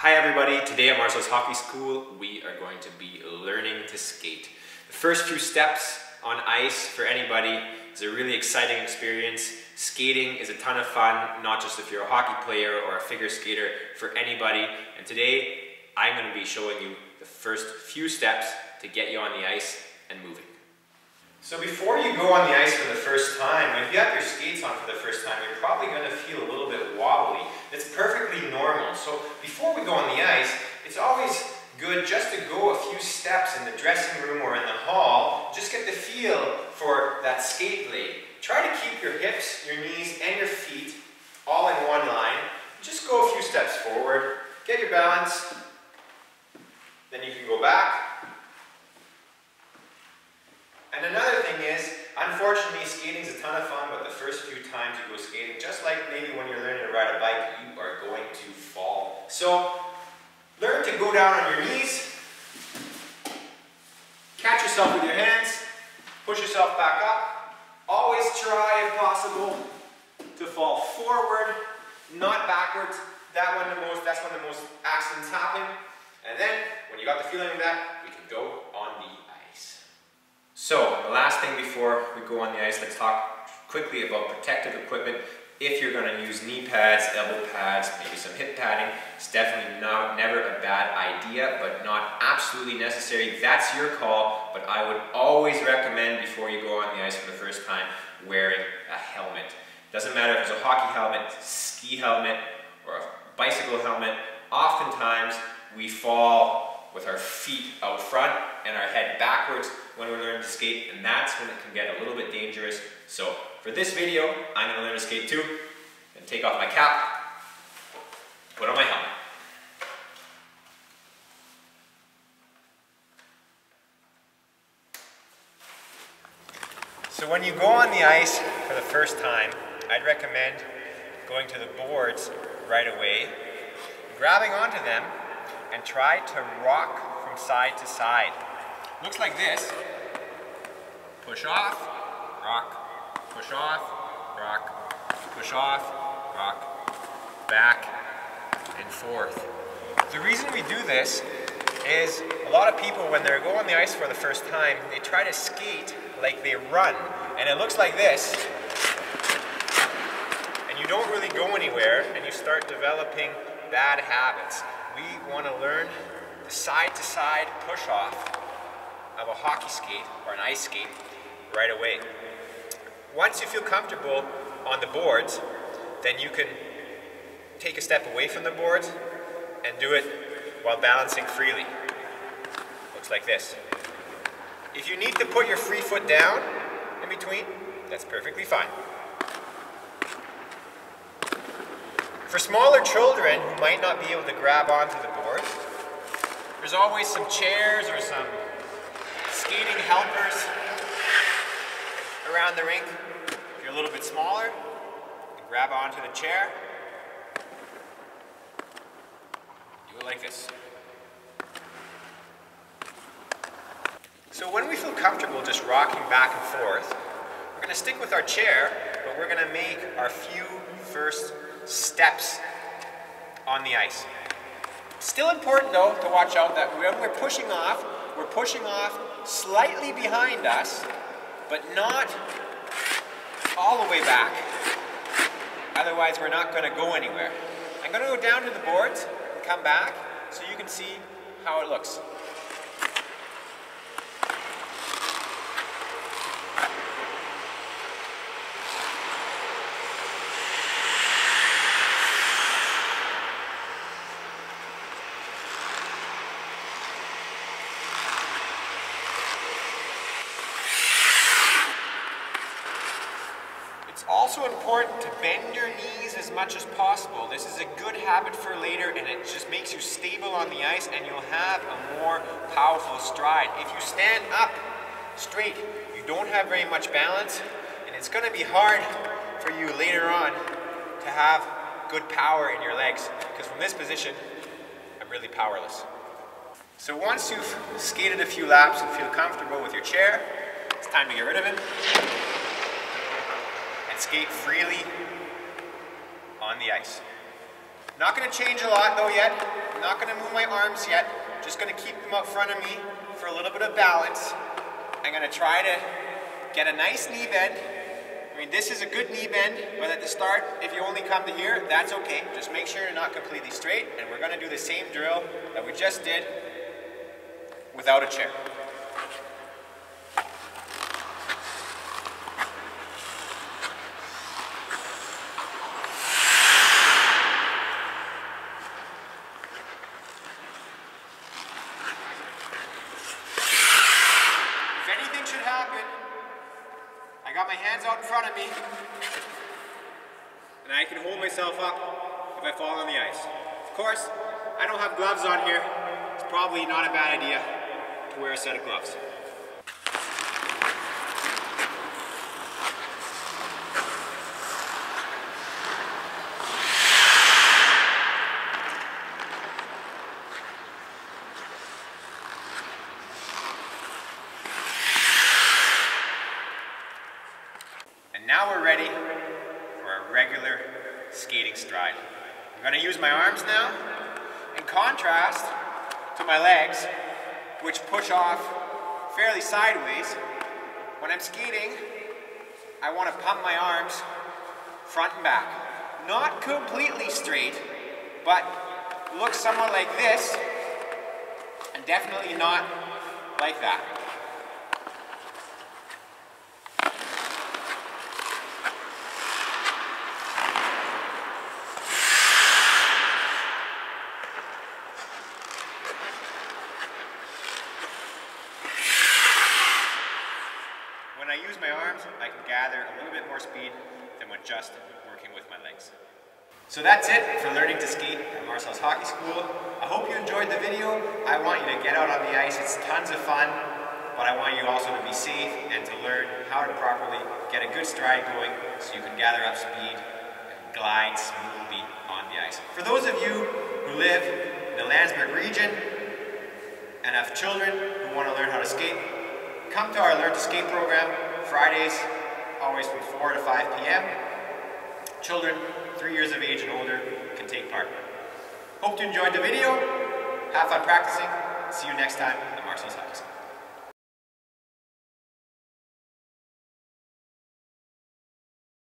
Hi everybody, today at Marcel's Hockey School we are going to be learning to skate. The first few steps on ice for anybody is a really exciting experience. Skating is a ton of fun, not just if you're a hockey player or a figure skater, for anybody. And today I'm going to be showing you the first few steps to get you on the ice and moving. So before you go on the ice for the first time, if you have your skates on for the first time, you're probably going to feel a little bit wobbly. It's perfectly normal. So before we go on the ice, it's always good just to go a few steps in the dressing room or in the hall, just get the feel for that skate blade. Try to keep your hips, your knees, and your feet all in one line. Just go a few steps forward, get your balance, then you can go back. And another thing is, unfortunately, skating is a ton of fun, but the first few times you go skating, just like maybe when you're learning to ride a bike, you are going to fall. So, learn to go down on your knees, catch yourself with your hands, push yourself back up. Always try, if possible, to fall forward, not backwards. That's when the most accidents happen. And then, when you got the feeling of that, we can go on the ice. So, the last thing before we go on the ice, let's talk quickly about protective equipment. If you're going to use knee pads, elbow pads, maybe some hip padding, it's definitely never a bad idea, but not absolutely necessary. That's your call, but I would always recommend before you go on the ice for the first time, wearing a helmet. Doesn't matter if it's a hockey helmet, ski helmet, or a bicycle helmet. Oftentimes, we fall with our feet out front and our head backwards when we're learning to skate, and that's when it can get a little bit dangerous. So for this video, I'm going to learn to skate too, and take off my cap, put on my helmet. So when you go on the ice for the first time, I'd recommend going to the boards right away, grabbing onto them, and try to rock from side to side. Looks like this. Push off, rock, push off, rock, push off, rock, back and forth. The reason we do this is a lot of people, when they go on the ice for the first time, they try to skate like they run, and it looks like this, and you don't really go anywhere, and you start developing bad habits. We want to learn the side-to-side push-off of a hockey skate or an ice skate right away. Once you feel comfortable on the boards, then you can take a step away from the boards and do it while balancing freely. Looks like this. If you need to put your free foot down in between, that's perfectly fine. For smaller children who might not be able to grab onto the boards, there's always some chairs or some skating helpers around the rink. If you're a little bit smaller, you can grab onto the chair. Do it like this. So when we feel comfortable just rocking back and forth, we're going to stick with our chair, but we're going to make our few first steps on the ice. Still important though to watch out that when we're pushing off slightly behind us, but not all the way back. Otherwise we're not going to go anywhere. I'm going to go down to the boards, come back, so you can see how it looks. It's also important to bend your knees as much as possible. This is a good habit for later, and it just makes you stable on the ice, and you'll have a more powerful stride. If you stand up straight, you don't have very much balance, and it's going to be hard for you later on to have good power in your legs, because from this position, I'm really powerless. So once you've skated a few laps and feel comfortable with your chair, it's time to get rid of it and skate freely on the ice. Not going to change a lot though yet. I'm not going to move my arms yet. Just going to keep them out front of me for a little bit of balance. I'm going to try to get a nice knee bend. I mean, this is a good knee bend, but at the start, if you only come to here, that's okay. Just make sure you're not completely straight, and we're going to do the same drill that we just did without a chair. If anything should happen, I got my hands out in front of me, and I can hold myself up if I fall on the ice. Of course, I don't have gloves on here. It's probably not a bad idea to wear a set of gloves. And now we're ready for a regular skating stride. I'm going to use my arms now, in contrast to my legs, which push off fairly sideways. When I'm skating, I want to pump my arms front and back. Not completely straight, but look somewhat like this, and definitely not like that. When I use my arms, I can gather a little bit more speed than when just working with my legs. So that's it for learning to skate at Marcel's Hockey School. I hope you enjoyed the video. I want you to get out on the ice. It's tons of fun, but I want you also to be safe and to learn how to properly get a good stride going so you can gather up speed and glide smoothly on the ice. For those of you who live in the Landsberg region and have children who want to learn how to skate, come to our Learn to Skate program, Fridays, always from 4 to 5 p.m. Children 3 years of age and older can take part. Hope you enjoyed the video. Have fun practicing. See you next time at Marcel's Hockey School.